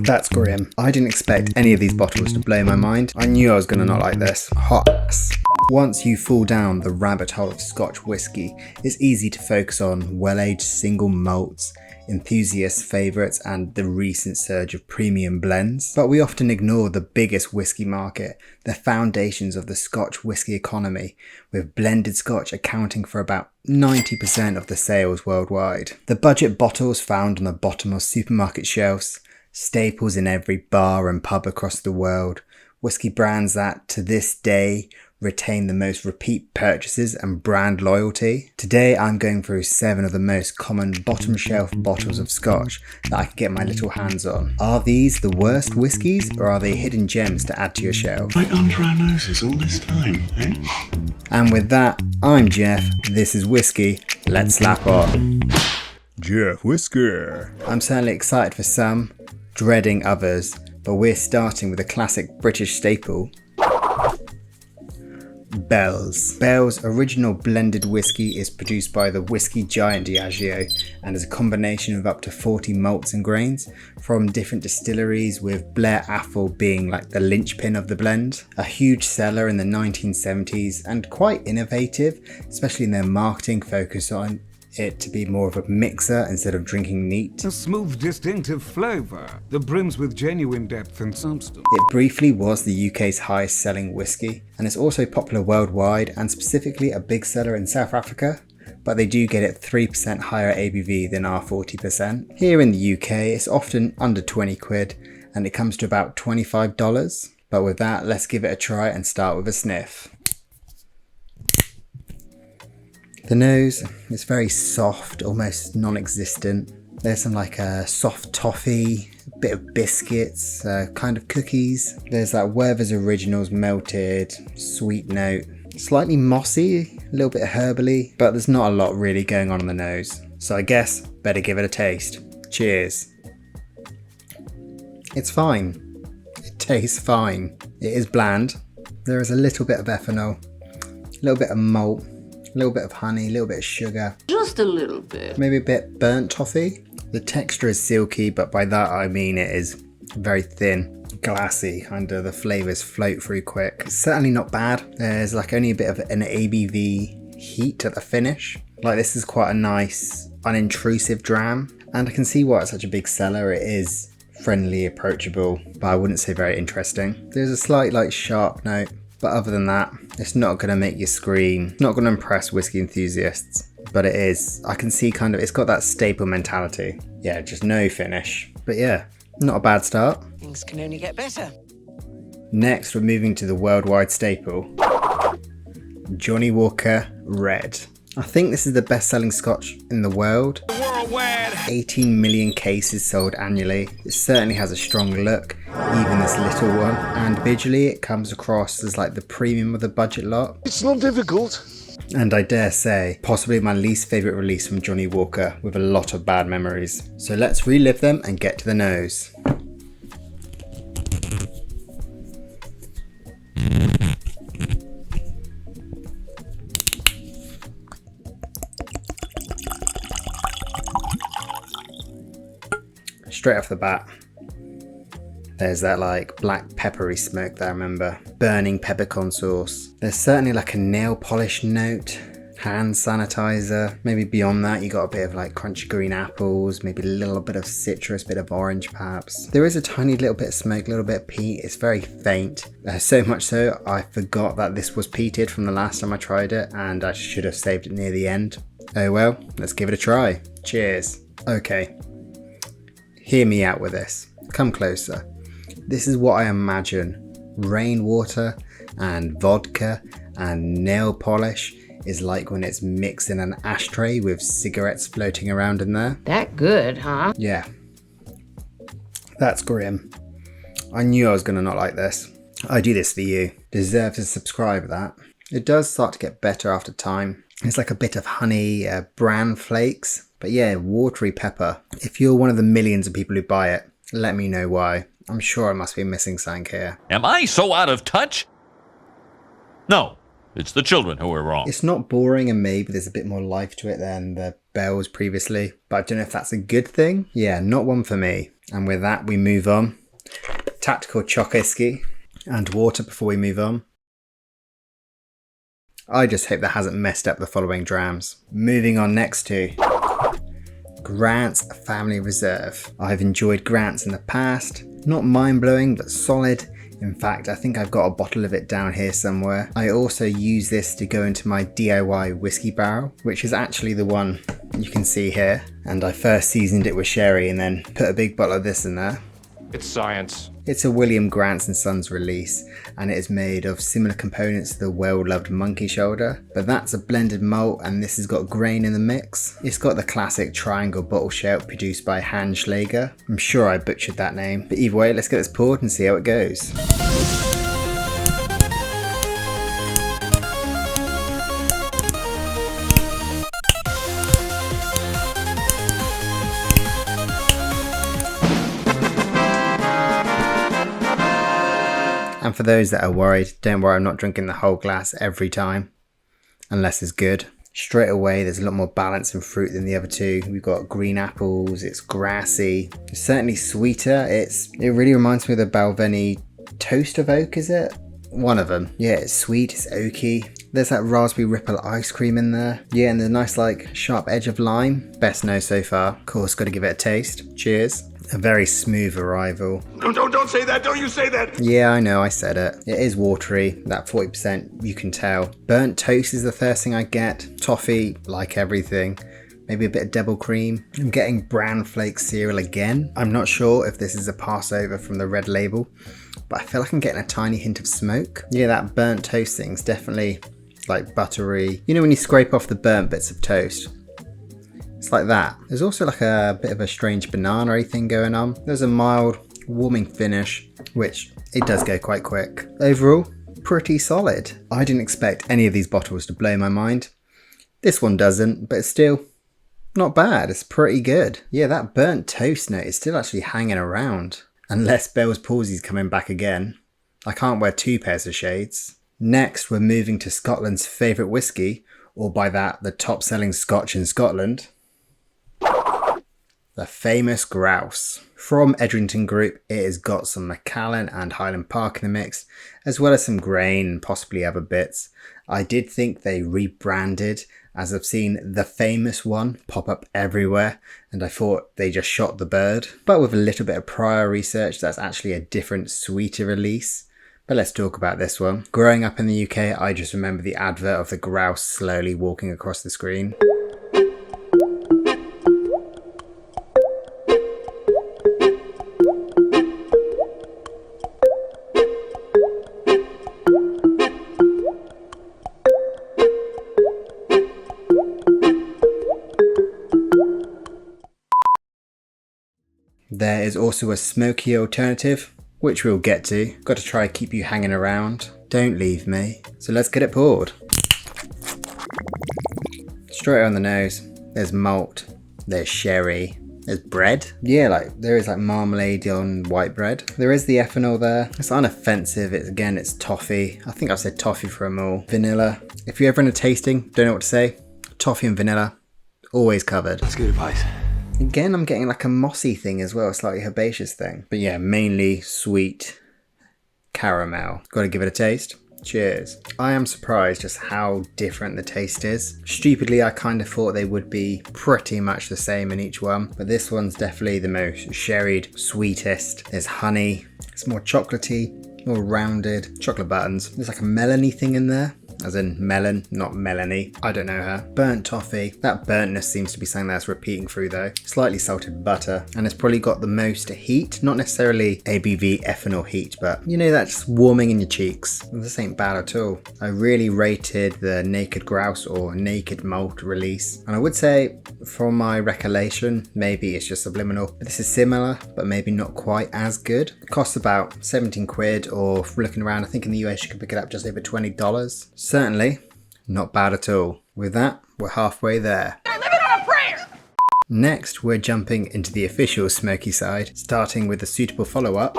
That's grim. I didn't expect any of these bottles to blow my mind. I knew I was gonna not like this. Hot ass. Once you fall down the rabbit hole of Scotch whisky, it's easy to focus on well-aged single malts, enthusiast favourites and the recent surge of premium blends. But we often ignore the biggest whisky market, the foundations of the Scotch whisky economy, with blended Scotch accounting for about 90% of the sales worldwide. The budget bottles found on the bottom of supermarket shelves, staples in every bar and pub across the world, whisky brands that, to this day, retain the most repeat purchases and brand loyalty. Today I'm going through 7 of the most common bottom shelf bottles of Scotch that I can get my little hands on. Are these the worst whiskies, or are they hidden gems to add to your shelf? Right under our noses all this time, eh? And with that, I'm Jeff, this is Whiskey, let's slap on. Jeff Whiskey. I'm certainly excited for some, dreading others, but we're starting with a classic British staple, Bell's. Bell's original blended whiskey is produced by the whiskey giant Diageo and is a combination of up to 40 malts and grains from different distilleries, with Blair Athol being like the linchpin of the blend. A huge seller in the 1970s and quite innovative, especially in their marketing focus on it to be more of a mixer instead of drinking neat. A smooth, distinctive flavour that brims with genuine depth and substance. It briefly was the UK's highest selling whiskey, and it's also popular worldwide and specifically a big seller in South Africa, but they do get it 3% higher ABV than our 40%. Here in the UK it's often under 20 quid and it comes to about $25, but with that let's give it a try and start with a sniff. The nose is very soft, almost non-existent. There's some like a soft toffee, a bit of biscuits, kind of cookies. There's that Werther's Originals melted, sweet note. Slightly mossy, a little bit herbally, but there's not a lot really going on the nose. So I guess better give it a taste. Cheers. It's fine. It tastes fine. It is bland. There is a little bit of ethanol, a little bit of malt, a little bit of honey, a little bit of sugar. Just a little bit. Maybe a bit burnt toffee. The texture is silky, but by that I mean it is very thin, glassy, and the flavours float through quick. It's certainly not bad. There's like only a bit of an ABV heat at the finish. Like this is quite a nice, unintrusive dram. And I can see why it's such a big seller. It is friendly, approachable, but I wouldn't say very interesting. There's a slight like sharp note. But other than that, it's not going to make you scream, not going to impress whiskey enthusiasts, but it is, I can see kind of, it's got that staple mentality. Yeah, just no finish. But yeah, not a bad start. Things can only get better. Next, we're moving to the worldwide staple, Johnnie Walker Red. I think this is the best-selling Scotch in the world. 18 million cases sold annually. It certainly has a strong look, even this little one, and visually it comes across as like the premium of the budget lot. It's not difficult. And I dare say, possibly my least favourite release from Johnnie Walker, with a lot of bad memories. So let's relive them and get to the nose. Straight off the bat, there's that like black peppery smoke that I remember. Burning peppercorn sauce. There's certainly like a nail polish note, hand sanitizer. Maybe beyond that you got a bit of like crunchy green apples, maybe a little bit of citrus, bit of orange perhaps. There is a tiny little bit of smoke, a little bit of peat. It's very faint. So much so I forgot that this was peated from the last time I tried it, and I should have saved it near the end. Oh well, let's give it a try. Cheers. Okay. Hear me out with this. Come closer. This is what I imagine rainwater and vodka and nail polish is like when it's mixed in an ashtray with cigarettes floating around in there. That good, huh? Yeah. That's grim. I knew I was going to not like this. I do this for you. Deserve to subscribe that. It does start to get better after time. It's like a bit of honey, bran flakes. But yeah, watery pepper. If you're one of the millions of people who buy it, let me know why. I'm sure I must be missing something here. Am I so out of touch? No, it's the children who are wrong. It's not boring, and maybe there's a bit more life to it than the bells previously, but I don't know if that's a good thing. Yeah, not one for me. And with that, we move on. Tactical choc whisky and water before we move on. I just hope that hasn't messed up the following drams. Moving on next to Grant's Family Reserve. I've enjoyed Grant's in the past. Not mind-blowing, but solid. In fact, I think I've got a bottle of it down here somewhere. I also use this to go into my DIY whiskey barrel, which is actually the one you can see here. And I first seasoned it with sherry and then put a big bottle of this in there. It's science. It's a William Grant & Sons release, and it is made of similar components to the well-loved Monkey Shoulder, but that's a blended malt and this has got grain in the mix. It's got the classic triangle bottle shape produced by Hans Schläger. I'm sure I butchered that name, but either way, let's get this poured and see how it goes. And for those that are worried, don't worry, I'm not drinking the whole glass every time, unless it's good. Straight away, there's a lot more balance and fruit than the other two. We've got green apples, it's grassy, it's certainly sweeter. It really reminds me of the Balvenie Toast of Oak, is it? One of them. Yeah, it's sweet, it's oaky. There's that raspberry ripple ice cream in there. Yeah, and the nice like sharp edge of lime. Best no so far. Of course, got to give it a taste. Cheers. A very smooth arrival. Don't say that. Don't you say that. Yeah, I know, I said it. It is watery. That 40%, you can tell. Burnt toast is the first thing I get. Toffee, like everything. Maybe a bit of double cream. I'm getting bran flake cereal again. I'm not sure if this is a passover from the red label, but I feel like I'm getting a tiny hint of smoke. Yeah, that burnt toast thing's definitely like buttery. You know when you scrape off the burnt bits of toast? It's like that. There's also like a bit of a strange banana-y thing going on. There's a mild, warming finish, which it does go quite quick. Overall, pretty solid. I didn't expect any of these bottles to blow my mind. This one doesn't, but it's still not bad. It's pretty good. Yeah, that burnt toast note is still actually hanging around. Unless Bell's palsy's coming back again. I can't wear two pairs of shades. Next, we're moving to Scotland's favourite whiskey, or by that, the top-selling Scotch in Scotland. The Famous Grouse. From Edrington Group, it has got some McLoughlin and Highland Park in the mix, as well as some grain and possibly other bits. I did think they rebranded, as I've seen the famous one pop up everywhere, and I thought they just shot the bird. But with a little bit of prior research, that's actually a different, sweeter release. But let's talk about this one. Growing up in the UK, I just remember the advert of the grouse slowly walking across the screen. There is also a smoky alternative, which we'll get to. Got to try keep you hanging around. Don't leave me. So let's get it poured. Straight on the nose. There's malt. There's sherry. There's bread. Yeah, like there is like marmalade on white bread. There is the ethanol there. It's unoffensive. It's toffee. I think I've said toffee for them all. Vanilla. If you're ever in a tasting, don't know what to say. Toffee and vanilla. Always covered. That's good advice. Again, I'm getting like a mossy thing as well, a slightly herbaceous thing. But yeah, mainly sweet caramel. Got to give it a taste. Cheers. I am surprised just how different the taste is. Stupidly, I kind of thought they would be pretty much the same in each one, but this one's definitely the most sherried, sweetest. There's honey. It's more chocolatey, more rounded. Chocolate buttons. There's like a melony thing in there. As in melon, not Melanie. I don't know her. Burnt toffee. That burntness seems to be something that's repeating through though. Slightly salted butter. And it's probably got the most heat. Not necessarily ABV ethanol heat, but you know, that's warming in your cheeks. This ain't bad at all. I really rated the Naked Grouse or Naked Malt release. And I would say, from my recollection, maybe it's just subliminal. But this is similar, but maybe not quite as good. It costs about 17 quid, or looking around, I think in the US you can pick it up just over $20. Certainly not bad at all. With that, we're halfway there. I'm living on a prayer! Next, we're jumping into the official Smoky side, starting with the suitable follow-up.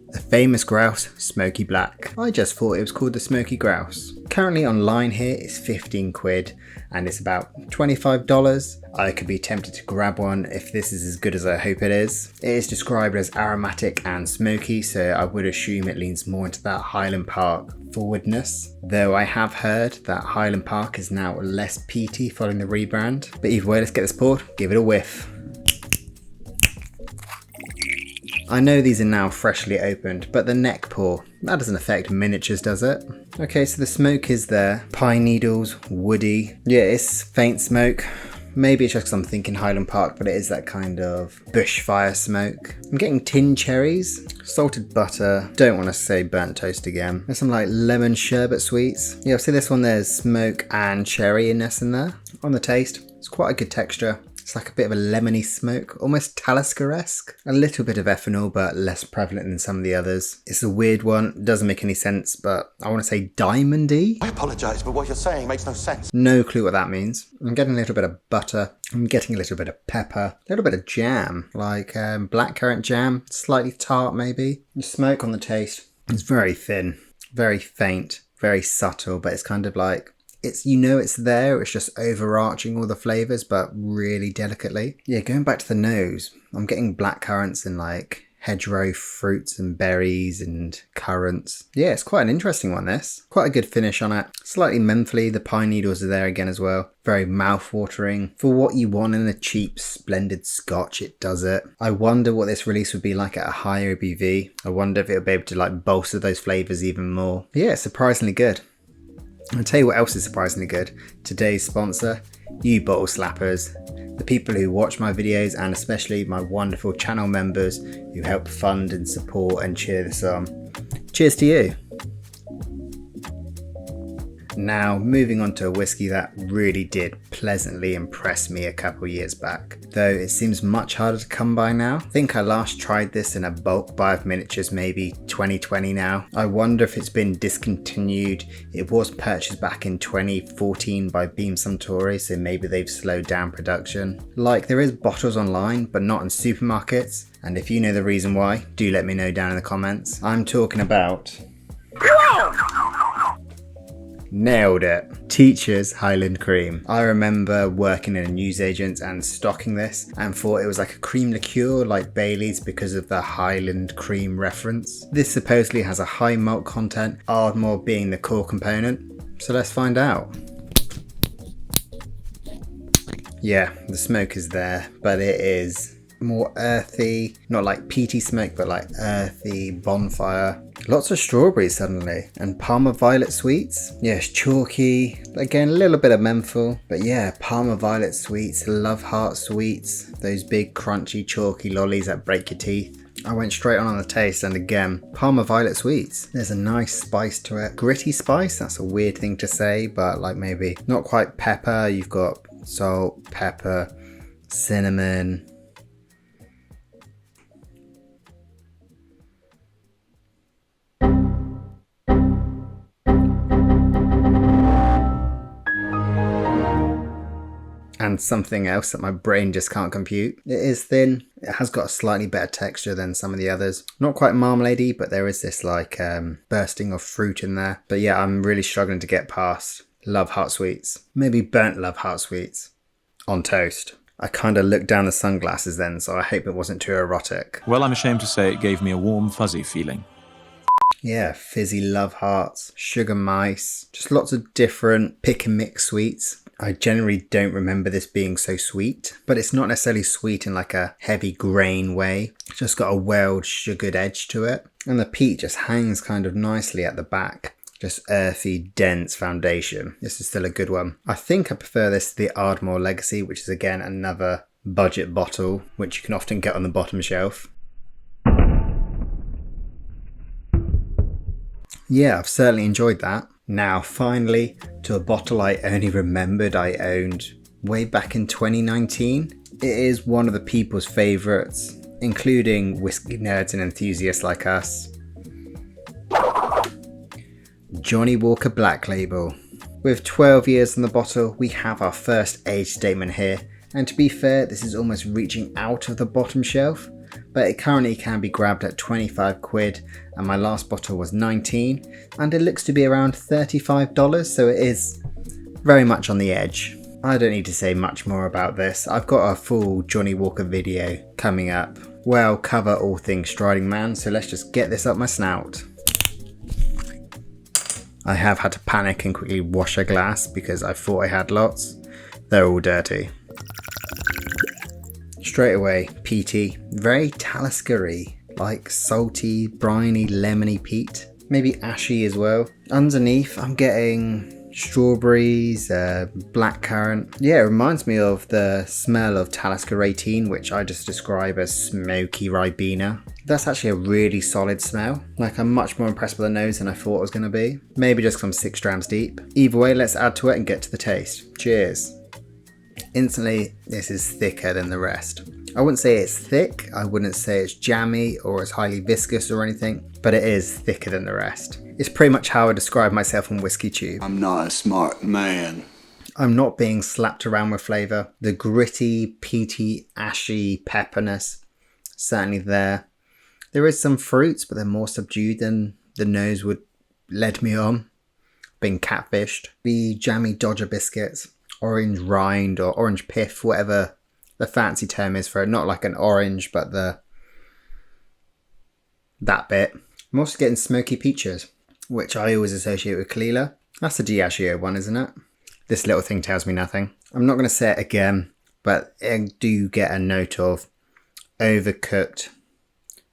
The Famous Grouse Smokey Black. I just thought it was called the Smoky Grouse. Currently online here it's 15 quid and it's about $25. I could be tempted to grab one if this is as good as I hope it is. It is described as aromatic and smoky, so I would assume it leans more into that Highland Park forwardness. Though I have heard that Highland Park is now less peaty following the rebrand. But either way, let's get this poured, give it a whiff. I know these are now freshly opened, but the neck pour, that doesn't affect miniatures, does it? Okay, so the smoke is there. Pine needles, woody. Yeah, it's faint smoke. Maybe it's just because I'm thinking Highland Park, but it is that kind of bushfire smoke. I'm getting tin cherries, salted butter. Don't want to say burnt toast again. There's some like lemon sherbet sweets. Yeah, see this one, there's smoke and cherryness in there. On the taste, it's quite a good texture. It's like a bit of a lemony smoke, almost Talisker-esque. A little bit of ethanol, but less prevalent than some of the others. It's a weird one, doesn't make any sense, but I want to say diamondy? I apologise, but what you're saying makes no sense. No clue what that means. I'm getting a little bit of butter. I'm getting a little bit of pepper. A little bit of jam, like blackcurrant jam. Slightly tart, maybe. The smoke on the taste. It's very thin, very faint, very subtle, but it's kind of like... it's there, it's just overarching all the flavours, but really delicately. Yeah, going back to the nose, I'm getting black currants and like hedgerow fruits and berries and currants. Yeah, it's quite an interesting one, this. Quite a good finish on it. Slightly mentally, the pine needles are there again as well. Very mouth-watering. For what you want in a cheap, splendid scotch, it does it. I wonder what this release would be like at a higher ABV. I wonder if it would be able to like bolster those flavours even more. Yeah, surprisingly good. I'll tell you what else is surprisingly good. Today's sponsor, you bottle slappers. The people who watch my videos and especially my wonderful channel members who help fund and support and cheer this on. Cheers to you. Now, moving on to a whiskey that really did pleasantly impress me a couple years back, though it seems much harder to come by now. I think I last tried this in a bulk buy of miniatures maybe 2020 now. I wonder if it's been discontinued. It was purchased back in 2014 by Beam Suntory, so maybe they've slowed down production. Like, there is bottles online, but not in supermarkets, and if you know the reason why, do let me know down in the comments. I'm talking about... Nailed it. Teacher's Highland Cream. I remember working in a newsagent and stocking this and thought it was like a cream liqueur like Bailey's because of the Highland Cream reference. This supposedly has a high malt content, Ardmore being the core component. So let's find out. Yeah, the smoke is there, but it is more earthy, not like peaty smoke, but like earthy bonfire. Lots of strawberries suddenly, and Parma Violet sweets. Yes, chalky, again a little bit of menthol, but yeah, Parma Violet sweets, Love Heart sweets, those big crunchy chalky lollies that break your teeth. I went straight on the taste, and again, Parma Violet sweets. There's a nice spice to it. Gritty spice, that's a weird thing to say, but like maybe not quite pepper. You've got salt, pepper, cinnamon. And something else that my brain just can't compute. It is thin. It has got a slightly better texture than some of the others. Not quite marmalade-y, but there is this like bursting of fruit in there. But yeah, I'm really struggling to get past Love Heart sweets. Maybe burnt Love Heart sweets on toast. I kind of looked down the sunglasses then, so I hope it wasn't too erotic. Well, I'm ashamed to say it gave me a warm, fuzzy feeling. Yeah, fizzy Love Hearts, sugar mice, just lots of different pick and mix sweets. I generally don't remember this being so sweet, but it's not necessarily sweet in like a heavy grain way. It's just got a welled sugared edge to it. And the peat just hangs kind of nicely at the back. Just earthy, dense foundation. This is still a good one. I think I prefer this to the Ardmore Legacy, which is again another budget bottle, which you can often get on the bottom shelf. Yeah, I've certainly enjoyed that. Now, finally, to a bottle I only remembered I owned way back in 2019. It is one of the people's favourites, including whiskey nerds and enthusiasts like us. Johnnie Walker Black label. With 12 years on the bottle, we have our first age statement here, and to be fair, this is almost reaching out of the bottom shelf, but it currently can be grabbed at 25 quid and my last bottle was 19 and it looks to be around $35, so it is very much on the edge. I don't need to say much more about this. I've got a full Johnnie Walker video coming up where I'll cover all things Striding Man, so let's just get this up my snout. I have had to panic and quickly wash a glass because I thought I had lots. They're all dirty. Straight away, peaty, very Talisker-y, like salty, briny, lemony peat. Maybe ashy as well. Underneath, I'm getting strawberries, blackcurrant. Yeah, it reminds me of the smell of Talisker 18, which I just describe as smoky Ribena. That's actually a really solid smell. Like, I'm much more impressed with the nose than I thought it was going to be. Maybe just because I'm 6 grams deep. Either way, let's add to it and get to the taste. Cheers. Instantly, this is thicker than the rest. I wouldn't say it's thick, I wouldn't say it's jammy or it's highly viscous or anything, but it is thicker than the rest. It's pretty much how I describe myself on Whiskey Tube. I'm not a smart man. I'm not being slapped around with flavour. The gritty, peaty, ashy pepperness, certainly there. There is some fruits, but they're more subdued than the nose would lead me on. Being catfished. The jammy Dodger biscuits, orange rind or orange pith, whatever the fancy term is for it. Not like an orange, but that bit. I'm also getting smoky peaches, which I always associate with Cleela. That's the Diageo one, isn't it? This little thing tells me nothing. I'm not going to say it again, but I do get a note of overcooked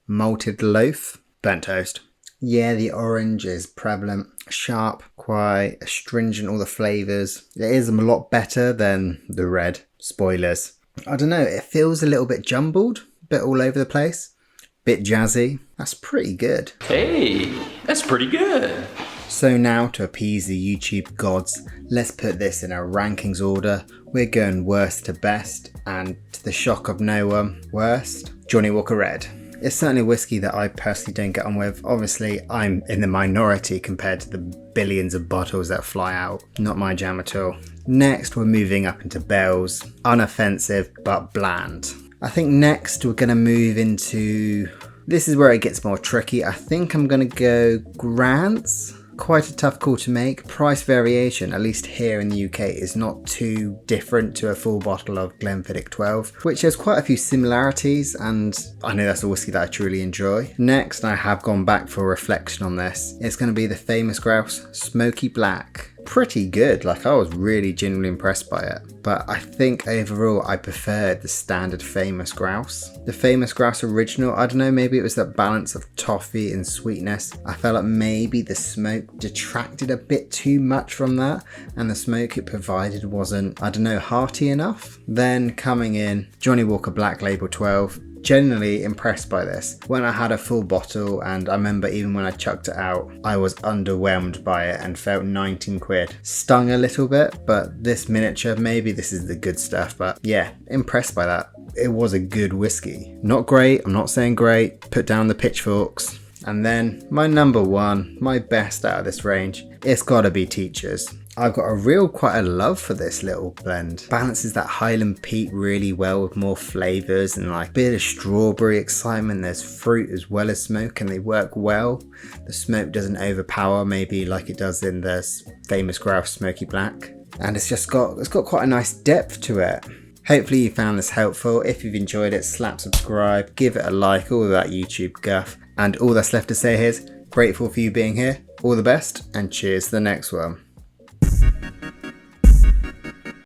malted loaf, burnt toast. Yeah, the orange is prevalent, sharp, quite astringent, all the flavours. It is a lot better than the red. Spoilers. I don't know, it feels a little bit jumbled, a bit all over the place, bit jazzy. That's pretty good. Hey, that's pretty good. So now, to appease the YouTube gods, let's put this in a rankings order. We're going worst to best, and to the shock of no one, worst, Johnnie Walker Red. It's certainly a whiskey that I personally don't get on with. Obviously, I'm in the minority compared to the billions of bottles that fly out. Not my jam at all. Next, we're moving up into Bell's. Unoffensive, but bland. I think next we're going to move into... This is where it gets more tricky. I think I'm going to go Grant's. Quite a tough call to make. Price variation, at least here in the UK, is not too different to a full bottle of Glenfiddich 12, which has quite a few similarities, and I know that's a whiskey that I truly enjoy. Next, I have gone back for a reflection on this. It's going to be the Famous Grouse Smokey Black. Pretty good, like I was really genuinely impressed by it, but I think overall I preferred the standard Famous Grouse. The Famous Grouse original, I don't know, maybe it was that balance of toffee and sweetness. I felt like maybe the smoke detracted a bit too much from that, and the smoke it provided wasn't, I don't know, hearty enough. Then coming in, Johnnie Walker Black Label 12. Genuinely impressed by this. When I had a full bottle, and I remember even when I chucked it out, I was underwhelmed by it and felt 19 quid. Stung a little bit, but this miniature, maybe this is the good stuff, but yeah, impressed by that. It was a good whiskey. Not great, I'm not saying great, put down the pitchforks. And then my number one, my best out of this range, it's gotta be Teachers. I've got quite a love for this little blend. Balances that Highland peat really well with more flavours and like a bit of strawberry excitement. There's fruit as well as smoke and they work well. The smoke doesn't overpower maybe like it does in the Famous Grouse Smoky Black. And it's got quite a nice depth to it. Hopefully you found this helpful. If you've enjoyed it, slap subscribe, give it a like, all of that YouTube guff. And all that's left to say here is grateful for you being here. All the best and cheers to the next one.